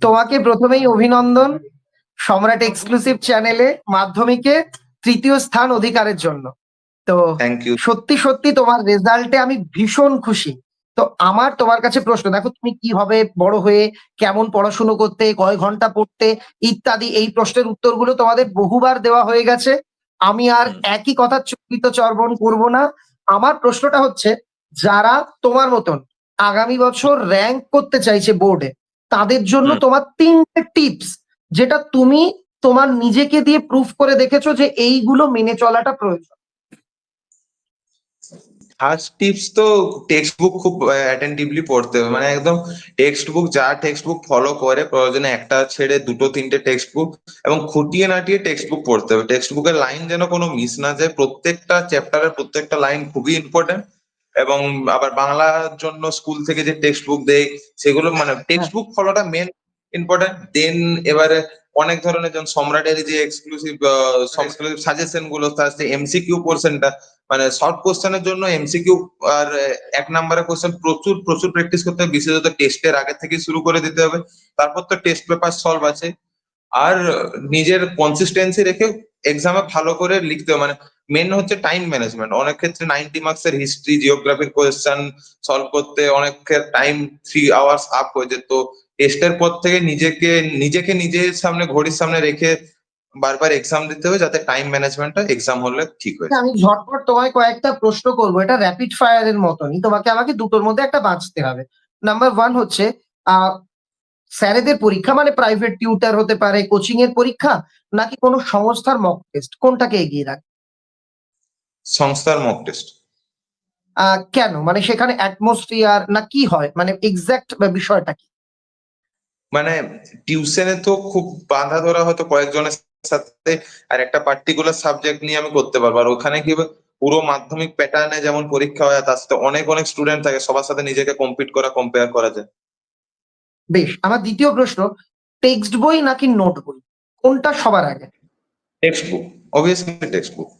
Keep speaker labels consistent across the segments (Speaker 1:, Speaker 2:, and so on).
Speaker 1: তোমাকে প্রথমেই অভিনন্দন সম্রাট এক্সক্লুসিভ চ্যানেলে মাধ্যমিকে তৃতীয় স্থান অধিকারের জন্য। তো
Speaker 2: থ্যাংক ইউ।
Speaker 1: সত্যি সত্যি তোমার রেজাল্টে আমি ভীষণ খুশি। তো আমার তোমার কাছে প্রশ্ন, দেখো তুমি কি হবে বড় হয়ে, কেমন পড়াশুনো করতে, কয় ঘন্টা পড়তে ইত্যাদি, এই প্রশ্নের উত্তরগুলো তোমাদের বহুবার দেওয়া হয়ে গেছে। আমি আর একই কথা চকিত চর্বণ করব না। আমার প্রশ্নটা হচ্ছে, যারা তোমার মতন আগামী বছর র্যাঙ্ক করতে চাইছে বোর্ডে, তাদের জন্য তোমার 3টে টিপস, যেটা তুমি তোমার নিজেকে দিয়ে প্রুফ করে দেখেছো যে এইগুলো মেনে চলাটা প্রয়োজন।
Speaker 2: ফার্স্ট টিপস তো টেক্সট বুক খুব অ্যাটেন্টিভলি পড়তে হবে, মানে একদম টেক্সট বুক, যা টেক্সট বুক ফলো করে প্রয়োজনে একটা ছেড়ে দুটো তিনটে টেক্সট বুক, এবং খুঁটিয়ে নাটিয়ে টেক্সট বুক পড়তে হবে। টেক্সট বুকের লাইন যেন কোনো মিস না যায়, প্রত্যেকটা চ্যাপ্টারের প্রত্যেকটা লাইন খুবই ইম্পর্টেন্ট। এবং আবার বাংলার জন্য স্কুল থেকে যে টেক্সট বুক দেয় সেগুলো, মানে টেক্সট বুক ফলোটা মেন ইম্পর্টেন্ট। দেন এবারে অনেক ধরনের, যেমন সম্রাটের যে এক্সক্লুসিভ সাজেশন গুলো, তার যে এমসিকিউ পোর্শনটা, মানে শর্ট কোশ্চেনের জন্য এমসিকিউ আর 1 নম্বরের কোশ্চেন প্রচুর প্রচুর প্র্যাকটিস করতে হবে, বিশেষত টেস্টের আগে থেকে শুরু করে দিতে হবে। তারপর তো টেস্ট পেপার সলভ আছে। আর নিজের কনসিস্টেন্সি রেখে এক্সামে ভালো করে লিখতে হবে, মানে মেন হচ্ছে টাইম ম্যানেজমেন্ট। অনেক ক্ষেত্রে 90 মার্কসের হিস্ট্রি জিওগ্রাফির কোয়েশ্চেন সলভ করতে অনেক টাইম 3 আওয়ার্স আপ হয়ে যেত। টেস্টের পর থেকে নিজেকে নিজেকে নিজের সামনে, ঘড়ির সামনে রেখে বারবার এক্সাম দিতে হবে, যাতে টাইম ম্যানেজমেন্টটা এক্সাম হলে ঠিক হয়ে যায়।
Speaker 1: আমি ঝটপট তোমায় কয়েকটা প্রশ্ন করবো, এটা র্যাপিড ফায়ারের মতনই, তোমাকে আমাকে দুটোর মধ্যে একটা বাঁচতে হবে। নাম্বার 1 হচ্ছে, আহ স্যারেদের পরীক্ষা মানে প্রাইভেট টিউটার হতে পারে, কোচিং এর পরীক্ষা, নাকি কোনো সংস্থার মক টেস্ট, কোনটাকে এগিয়ে রাখ?
Speaker 2: সংস্থার মক টেস্ট।
Speaker 1: কেন, মানে সেখানে অ্যাটমসফিয়ার না কি হয়, মানে এক্সাক্ট বিষয়টা কি?
Speaker 2: মানে টিউশনে তো খুব বাঁধা ধরা হতো কয়েকজনের সাথে, আর একটা পার্টিকুলার সাবজেক্ট নিয়ে আমি করতে পারবো। আর ওখানে কি হবে, পুরো মাধ্যমিক প্যাটার্নে যেমন পরীক্ষা হয়, তার সাথে অনেক অনেক স্টুডেন্ট থাকে, সবার সাথে নিজেকে কম্পেয়ার করা যায়।
Speaker 1: বেশ, আমার দ্বিতীয় প্রশ্ন, টেক্সট বই নাকি নোট বই, কোনটা সবার আগে?
Speaker 2: Text book, obviously text book.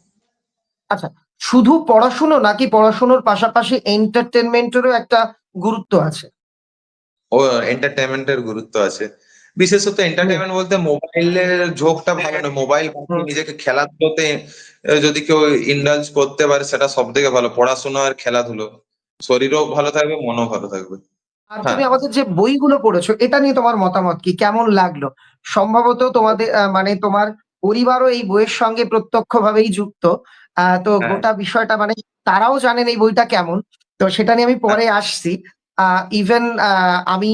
Speaker 1: আচ্ছা, শুধু পড়াশুনো নাকি পড়াশুনোর পাশাপাশি এন্টারটেনমেন্টেরও একটা গুরুত্ব আছে?
Speaker 2: ও, এন্টারটেনমেন্টের গুরুত্ব আছে। বিশেষত
Speaker 1: বেশ।
Speaker 2: এন্টারটেনমেন্ট বলতে মোবাইলের ঝোঁকটা ভালো নয়, মোবাইল
Speaker 1: হুম।
Speaker 2: নিজেকে খেলাধুলোতে যদি কেউ ইন্ডালজ করতে পারে সেটা সব থেকে ভালো। পড়াশোনা আর খেলাধুলো, শরীরও ভালো থাকবে, মনও ভালো থাকবে।
Speaker 1: আর
Speaker 2: হ্যাঁ।
Speaker 1: তুমি আমাদের যে বইগুলো পড়েছো, এটা নিয়ে তোমার মতামত কি, কেমন লাগলো? সম্ভবত তোমাদের মানে তোমার পরিবারও এই বইয়ের সঙ্গে প্রত্যক্ষভাবেই যুক্ত। তো
Speaker 2: হ্যাঁ।
Speaker 1: গোটা বিষয়টা মানে তারাও জানেন এই বইটা কেমন। তো সেটা নিয়ে আমি
Speaker 2: হ্যাঁ।
Speaker 1: পরে আসছি। ইভেন আমি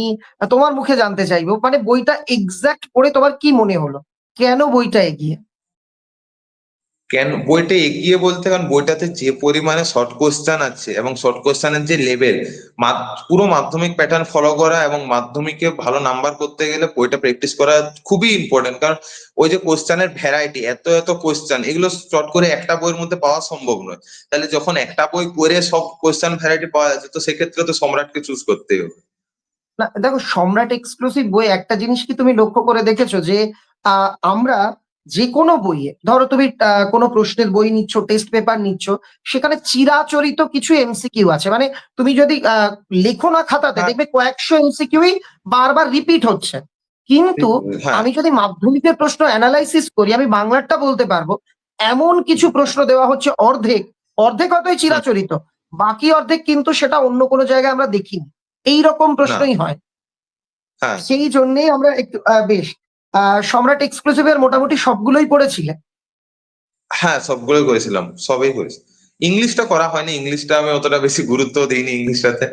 Speaker 1: তোমার মুখে জানতে চাইবো, মানে বইটা এক্সাক্ট পড়ে তোমার কি মনে হলো? কেন বইটা এগিয়ে?
Speaker 2: কেন বইটা এগিয়ে বলতে, কারণ বইটাতে যে পরিমাণে শর্ট কোশ্চেন আছে এবং শর্ট কোশ্চেনের যে লেভেল, পুরো মাধ্যমিক প্যাটার্ন ফলো করা এবং মাধ্যমিকে ভালো নাম্বার করতে গেলে বইটা প্র্যাকটিস করা খুবই ইম্পর্টেন্ট। কারণ ওই যে কোশ্চেনের ভ্যারাইটি, এত এত কোশ্চেন, এগুলো চট করে একটা বইয়ের মধ্যে পাওয়া সম্ভব নয়। তাহলে যখন একটা বই করে সব কোশ্চেন ভ্যারাইটি পাওয়া যাচ্ছে, তো সেক্ষেত্রে তো সম্রাটকে চুজ করতেই হবে।
Speaker 1: না দেখো, সম্রাট এক্সক্লুসিভ বই একটা জিনিস কি তুমি লক্ষ্য করে দেখেছো যে আমরা যে কোনো বইয়ে, ধরো তুমি কোনো প্রশ্নের বই নিচ্ছ, টেস্ট পেপার নিচ্ছ, সেখানে চিরাচরিত কিছু এমসিকিউ আছে, মানে তুমি যদি লেখো না খাতাতে,
Speaker 2: হ্যাঁ।
Speaker 1: দেখবে কয়েকশো এমসিকিউই বারবার রিপিট হচ্ছে। কিন্তু
Speaker 2: হ্যাঁ।
Speaker 1: আমি যদি মাধ্যমিকের প্রশ্ন অ্যানালাইসিস করি, আমি বাংলাটা বলতে পারবো, এমন কিছু প্রশ্ন দেওয়া হচ্ছে, অর্ধেক অর্ধেক হয়তোই
Speaker 2: হুম।
Speaker 1: চিরাচরিত, বাকি অর্ধেক কিন্তু সেটা অন্য কোনো জায়গায় আমরা দেখিনি। এইরকম
Speaker 2: না।
Speaker 1: প্রশ্নই হয়।
Speaker 2: হ্যাঁ।
Speaker 1: সেই জন্যেই আমরা একটু বেশ সম্রাট এক্সক্লুসিভ এর মোটামুটি সবগুলোই পড়েছিলেন।
Speaker 2: হ্যাঁ, সবগুলোই করেছিলাম, সবই করেছি। ইংলিশটা করা হয়নি, ইংলিশটা আমি অতটা বেশি গুরুত্ব দিইনি ইংলিশটাতে।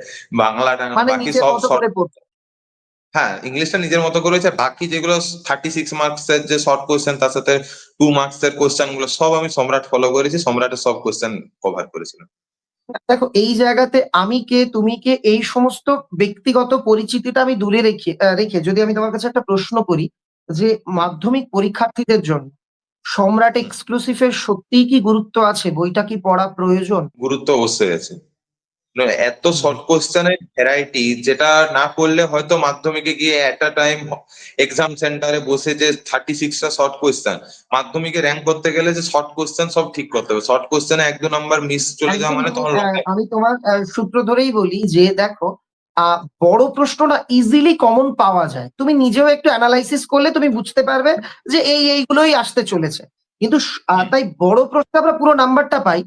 Speaker 2: বাংলাটা
Speaker 1: মানে
Speaker 2: বাকি
Speaker 1: নিজের
Speaker 2: সব
Speaker 1: মতো করে পড়তে।
Speaker 2: হ্যাঁ, ইংলিশটা নিজের মতো করেছে। বাকি যেগুলো 36 মার্কসের যে শর্ট কোশ্চেন, তার সাথে 2 মার্কসের কোশ্চেন গুলো সব আমি সম্রাট ফলো করেছি, সম্রাটের সব কোশ্চেন কভার করেছিলাম।
Speaker 1: দেখো, এই জায়গাতে আমি কে তুমি কে এই সমস্ত ব্যক্তিগত পরিচিতিটা আমি দূরে রেখে যদি আমি তোমার কাছে একটা প্রশ্ন করি, যে মাধ্যমিক পরীক্ষার্থীদের জন্য সম্রাট এক্সক্লুসিভ এর সত্যিই কি গুরুত্ব আছে, বইটা কি পড়া প্রয়োজন?
Speaker 2: গুরুত্ব অবশ্যই আছে। এত শর্ট কোশ্চেনের ভ্যারাইটি, যেটা না করলে হয়তো মাধ্যমিকে গিয়ে এট আ টাইম এক্সাম সেন্টারে বসে যে 36টা শর্ট কোশ্চেন, মাধ্যমিকে র্যাঙ্ক করতে গেলে যে শর্ট কোশ্চেন সব ঠিক করতে হবে। শর্ট কোশ্চেনে 1-2 নাম্বার মিস চলে যাওয়া
Speaker 1: একদম,
Speaker 2: মানে
Speaker 1: মানে
Speaker 2: তখন
Speaker 1: আমি তোমার সূত্র ধরেই বলি যে দেখো, বড় প্রশ্ন না ইজিলি কমন পাওয়া যায়। তুমি নিজেও একটু অ্যানালাইসিস করলে তুমি বুঝতে পারবে যে এইগুলোই আসতে চলেছে। কিন্তু তাই বড় প্রশ্নে আমরা পুরো নাম্বারটা পাই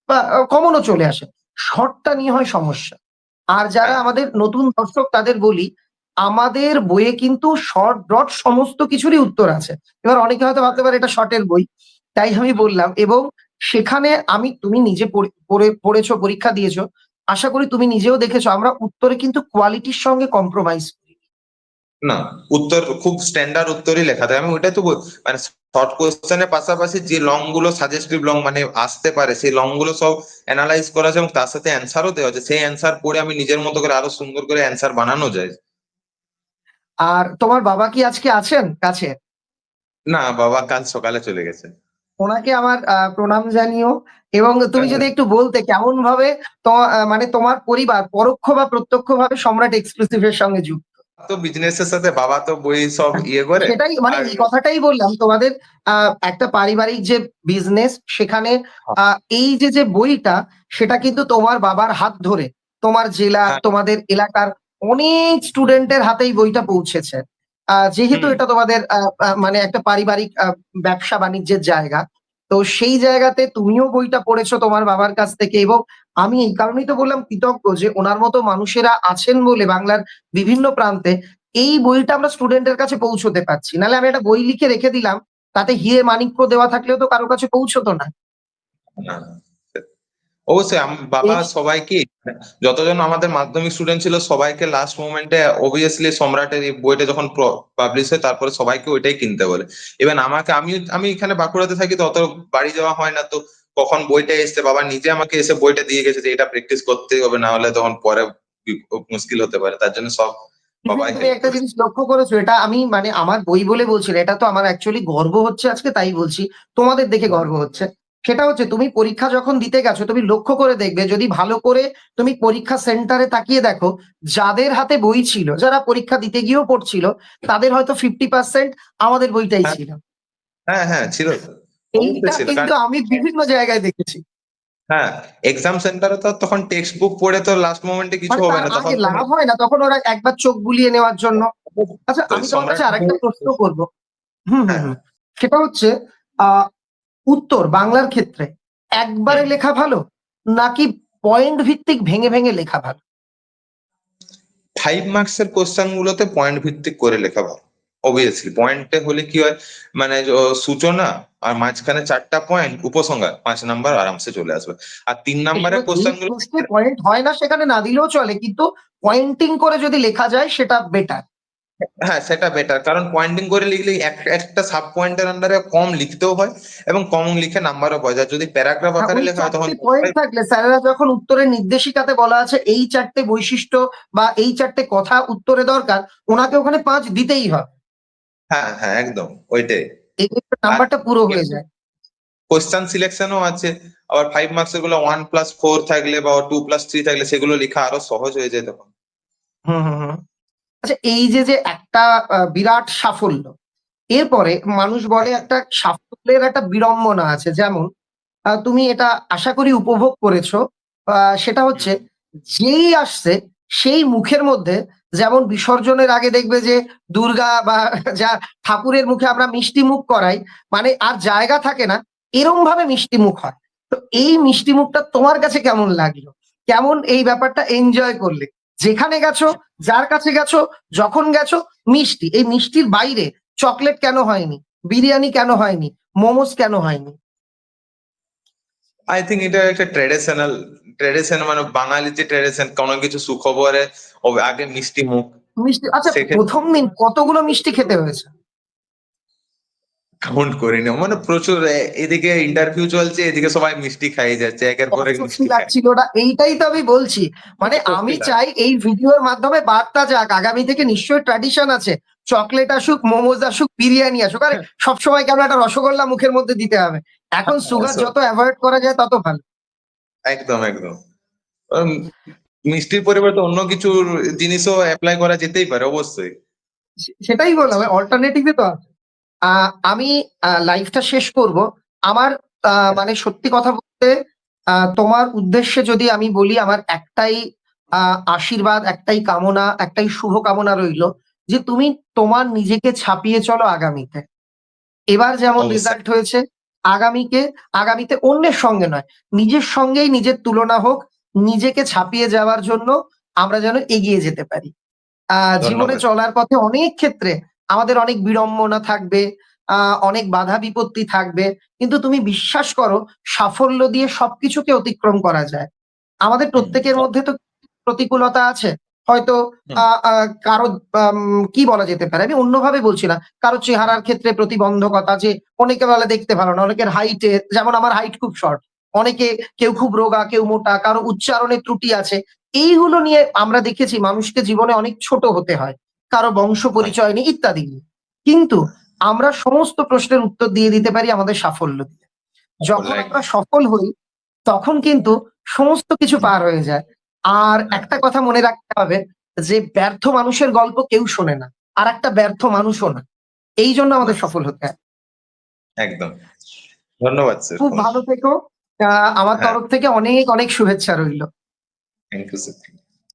Speaker 1: বা কমনও চলে আসে। শর্টটা নিয়ে হয় সমস্যা। আর যারা
Speaker 2: হ্যাঁ
Speaker 1: আমাদের নতুন দর্শক তাদের বলি, আমাদের বইয়ে কিন্তু শর্ট ডট সমস্ত কিছুরই উত্তর আছে। এবার অনেকে হয়তো ভাবতে পারে এটা শর্টের বই। তাই আমি বললাম এবং সেখানে তুমি নিজে পড়েছো, পরীক্ষা দিয়েছো। আশা করি তুমি নিজেও দেখেছো আমরা উত্তরে কিন্তু কোয়ালিটির সঙ্গে কম্প্রোমাইজ করি।
Speaker 2: না, উত্তর খুব স্ট্যান্ডার্ড উত্তরই লেখা থাকে। আমি ওইটাই তো মানে শর্ট কোশ্চেনের পাশাপাশি যে লং গুলো, সাজেস্টিভ লং মানে আসতে পারে, সেই লং গুলো সব অ্যানালাইজ করা আছে এবং তার সাথে অ্যান্সারও দেওয়া আছে। সেই অ্যান্সার পড়ে আমি নিজের মতো করে আরো সুন্দর করে অ্যান্সার বানানো যায়।
Speaker 1: আর তোমার বাবা কি আজকে আছেন কাছে?
Speaker 2: না, বাবা কাল সকালে চলে গেছে।
Speaker 1: ওনাকে আমার প্রণাম জানিও এবং তুমি যদি একটু বলতে কেমন ভাবে মানে তোমার পরিবার পরোক্ষ বা প্রত্যক্ষভাবে সম্রাট এক্সক্লুসিভ এর সঙ্গে যুক্ত।
Speaker 2: তো বিজনেসের সাথে, বাবা তো বই সব ইয়ে করে।
Speaker 1: সেটাই মানে
Speaker 2: আর
Speaker 1: এই কথাটাই বললাম তোমাদের একটা পারিবারিক যে বিজনেস সেখানে এই যে বইটা সেটা কিন্তু তোমার বাবার হাত ধরে তোমার জেলার
Speaker 2: হ্যাঁ,
Speaker 1: তোমাদের এলাকার অনেক স্টুডেন্টের হাতেই বইটা পৌঁছেছে। যেহেতু
Speaker 2: হুম,
Speaker 1: এটা তোমাদের মানে একটা পারিবারিক ব্যবসা বাণিজ্যের জায়গা, তো সেই জায়গাতে তুমিও বইটা পড়েছো তোমার বাবার কাছ থেকে এবং আমি এই কারণেই তো বললাম কৃতজ্ঞ যে ওনার মতো মানুষেরা আছেন বলে বাংলার বিভিন্ন প্রান্তে এই বইটা আমরা স্টুডেন্টের কাছে পৌঁছতে পারছি। নাহলে আমি একটা বই লিখে রেখে দিলাম, তাতে হিরে মানিক্য দেওয়া থাকলেও তো কারো কাছে পৌঁছতো না।
Speaker 2: না, অবশ্যই বাবা
Speaker 1: এই
Speaker 2: সবাইকে, যতজন আমাদের মাধ্যমিক স্টুডেন্ট ছিল সবাইকে লাস্ট মোমেন্টে অবভিয়াসলি সম্রাটের এই বইটা যখন পাবলিশ হয় তারপরে সবাইকে ওইটাই কিনতে বলে। ইভেন আমাকে, আমি এখানে বাঁকুড়াতে থাকি তো অত বাড়ি যাওয়া হয় না, তো কখন বইটা এসছে বাবা নিজে আমাকে এসে বইটা দিয়ে গেছে যে এটা প্র্যাকটিস করতেই হবে, না হলে তখন পরে মুশকিল হতে পারে, তার জন্য সব বাবাই
Speaker 1: তুমি
Speaker 2: হেল্প
Speaker 1: একটা
Speaker 2: করছে।
Speaker 1: জিনিস লক্ষ্য করেছো, এটা আমি মানে আমার বই বলে বলছি না, এটা তো আমার অ্যাকচুয়ালি গর্ব হচ্ছে আজকে তাই বলছি, তোমাদের দেখে গর্ব হচ্ছে। সেটা হচ্ছে তুমি পরীক্ষা যখন দিতে গেছো তুমি লক্ষ্য করে দেখবে যদি ভালো করে তুমি পরীক্ষা সেন্টারে তাকিয়ে দেখো, যাদের হাতে বই ছিল যারা পরীক্ষা দিতে গিয়েও পড়ছিল তাদের হয়তো 50% আমাদের বইটাই
Speaker 2: হ্যাঁ,
Speaker 1: ছিল।
Speaker 2: হ্যাঁ, হ্যাঁ, ছিল তো, অবশ্যই
Speaker 1: এইটা
Speaker 2: ছিল।
Speaker 1: কিন্তু আমি বিভিন্ন জায়গায় দেখেছি।
Speaker 2: হ্যাঁ, এক্সাম সেন্টারে তো তখন টেক্সট বুক পড়ে তো লাস্ট মোমেন্টে কিছু
Speaker 1: মানে
Speaker 2: হবে
Speaker 1: তার
Speaker 2: না, তখন
Speaker 1: আগে
Speaker 2: তো
Speaker 1: লাভ হয় না, তখন ওরা একবার চোখ বুলিয়ে নেওয়ার জন্য। আচ্ছা আমি তোমার কাছে
Speaker 2: সম্রাট
Speaker 1: আরেকটা প্রশ্ন করবো। হুম হুম
Speaker 2: হ্যাঁ,
Speaker 1: হুম সেটা হচ্ছে আহ উত্তর বাংলার ক্ষেত্রে একবারে
Speaker 2: হুম।
Speaker 1: লেখা ভালো নাকি পয়েন্ট ভিত্তিক ভেঙে ভেঙে লেখা ভালো?
Speaker 2: 5 মার্কসের কোশ্চেন গুলোতে পয়েন্ট ভিত্তিক করে লেখা ভালো। অবভিয়াসলি পয়েন্টে হলে কি হয়, মানে সূচনা আর মাঝখানে 4টা পয়েন্ট, উপসংহার 5 নাম্বার আরামসে চলে আসবে। আর 3 নাম্বারের
Speaker 1: এবার এই
Speaker 2: কোশ্চেন গুলো,
Speaker 1: প্রশ্নে পয়েন্ট হয় না সেখানে না দিলেও চলে, কিন্তু পয়েন্টিং করে যদি লেখা যায় সেটা বেটার।
Speaker 2: হ্যাঁ সেটা বেটার, কারণ পয়েন্টিং করে লিখলে একটা সাব পয়েন্টের আন্ডারে কম লিখতেও হয় এবং কম লিখে নাম্বারও পাওয়া যায়। যদি প্যারাগ্রাফ
Speaker 1: হ্যাঁ,
Speaker 2: আকারে
Speaker 1: ওই
Speaker 2: লেখা হয় তখন
Speaker 1: 4টে পয়েন্ট থাকলে স্যারেরা যখন উত্তরের নির্দেশিকাতে বলা আছে এই 4টে বৈশিষ্ট্য বা এই 4টে কথা উত্তরে দরকার, ওনাকে ওখানে 5 দিতেই হবে।
Speaker 2: হ্যাঁ, হ্যাঁ, একদম ওইটাই।
Speaker 1: এই
Speaker 2: আর
Speaker 1: নাম্বারটা পুরো হয়ে যায়।
Speaker 2: কোশ্চেন সিলেকশনও আছে। আবার 5 মার্কসের গুলো 1+4 থাকলে বা 2+3 থাকলে সেগুলো লেখা আরো সহজ হয়ে যায় তখন।
Speaker 1: হুম হুম হুম আচ্ছা এই যে একটা বিরাট সাফল্য, এরপরে মানুষ বলে একটা সাফল্যের একটা বিড়ম্বনা আছে, যেমন তুমি এটা আশা করি উপভোগ করেছো। সেটা হচ্ছে যেই আসছে সেই মুখের মধ্যে, যেমন বিসর্জনের আগে দেখবে যে দুর্গা বা যা ঠাকুরের মুখে আমরা মিষ্টি মুখ করাই, মানে আর জায়গা থাকে না, এরম ভাবে মিষ্টি মুখ হয়। তো এই মিষ্টি মুখটা তোমার কাছে কেমন লাগলো? কেমন এই ব্যাপারটা এনজয় করলে? যেখানে গেছো, যার কাছে গেছো, যখন গেছো, মিষ্টি, এই মিষ্টির বাইরে চকলেট কেন হয়নি, বিরিয়ানি কেন হয়নি, মোমোস কেন হয়নি?
Speaker 2: আই থিঙ্ক এটা একটা ট্রেডিশন, মানে বাঙালি যে ট্রেডিশন, কোনো কিছু সুখবরে আগে মিষ্টি মুখ।
Speaker 1: মিষ্টি, আচ্ছা
Speaker 2: সেক্ষেত্রে
Speaker 1: প্রথম দিন কতগুলো মিষ্টি খেতে হয়েছে?
Speaker 2: কাউন্ট করিনি, মানে প্রচুর। এদিকে ইন্টারভিউ চলছে, এদিকে সবাই মিষ্টি খাই যাচ্ছে, একের পর এক
Speaker 1: অস্বস্তি
Speaker 2: মিষ্টি খায়।
Speaker 1: লাগছিল ওটা, এইটাই তো আমি বলছি। মানে আমি চাই এই ভিডিওর মাধ্যমে বার্তা যাক, আগামী থেকে নিশ্চয়ই ট্র্যাডিশন আছে, চকলেট আসুক, মোমোজ আসুক, বিরিয়ানি আসুক, আরে সবসময় কেন একটা রসগোল্লা মুখের মধ্যে দিতে হবে? এখন সুগার যত অ্যাভয়েড করা যায় তত ভালো।
Speaker 2: একদম, একদম। উম, মিষ্টির পরিবর্তে অন্য কিছুর জিনিসও অ্যাপ্লাই করা যেতেই পারে অবশ্যই।
Speaker 1: সেটাই বললাম, অল্টারনেটিভে তো আছে। আমি লাইফটা শেষ করব। আমার মানে সত্যি কথা বলতে তোমার উদ্দেশ্যে যদি আমি বলি, আমার একটাই আশীর্বাদ, একটাই কামনা, একটাই শুভ কামনা রইল যে তুমি তোমার নিজেকে ছাপিয়ে চলো আগামীতে। এবার যেমন
Speaker 2: অবশ্যই।
Speaker 1: রেজাল্ট হয়েছে, আগামীতে অন্যের সঙ্গে নয়, নিজের সঙ্গেই নিজের তুলনা হোক। নিজেকে ছাপিয়ে যাওয়ার জন্য আমরা যেন এগিয়ে যেতে পারি। জীবনে
Speaker 2: ধন্যবাদ।
Speaker 1: চলার পথে অনেক ক্ষেত্রে আমাদের অনেক বিড়ম্বনা থাকবে, অনেক বাধা বিপত্তি থাকবে। কিন্তু তুমি বিশ্বাস করো, সাফল্য দিয়ে সবকিছুকে অতিক্রম করা যায়। আমাদের
Speaker 2: হুম,
Speaker 1: প্রত্যেকের মধ্যে তো প্রতিকূলতা আছে। হয়তো
Speaker 2: হুম,
Speaker 1: আ আ কারো কি বলা যেতে পারে? আমি অন্যভাবে বলছি না। কারো চেহারার ক্ষেত্রে প্রতিবন্ধকতা, যে অনেকে বলে দেখতে ভালো না, অনেকের হাইটে, যেমন আমার হাইট খুব শর্ট। অনেকে, কেউ খুব রোগা, কেউ মোটা, কারো উচ্চারণের ত্রুটি আছে। এইগুলো নিয়ে আমরা দেখেছি মানুষকে জীবনে অনেক ছোট হতে হয়। কারো বংশ
Speaker 2: হয়।
Speaker 1: পরিচয় নেই ইত্যাদি নিয়ে। কিন্তু আমরা সমস্ত প্রশ্নের উত্তর দিয়ে দিতে পারি আমাদের সাফল্য দিয়ে। যখন আমরা
Speaker 2: একদম।
Speaker 1: সফল হই, তখন কিন্তু সমস্ত কিছু
Speaker 2: হুম,
Speaker 1: পার হয়ে যায়। আর
Speaker 2: হ্যাঁ,
Speaker 1: একটা কথা মনে রাখতে হবে যে ব্যর্থ মানুষের গল্প কেউ শোনে না। আরেকটা ব্যর্থ মানুষও না। এইজন্য
Speaker 2: না,
Speaker 1: আমাদের সফল হতে হয়।
Speaker 2: একদম। ধন্যবাদ স্যার।
Speaker 1: খুব ভালো থেকো। আমার
Speaker 2: হ্যাঁ,
Speaker 1: তরফ থেকে অনেক, অনেক শুভেচ্ছা রইল।
Speaker 2: Thank you sir.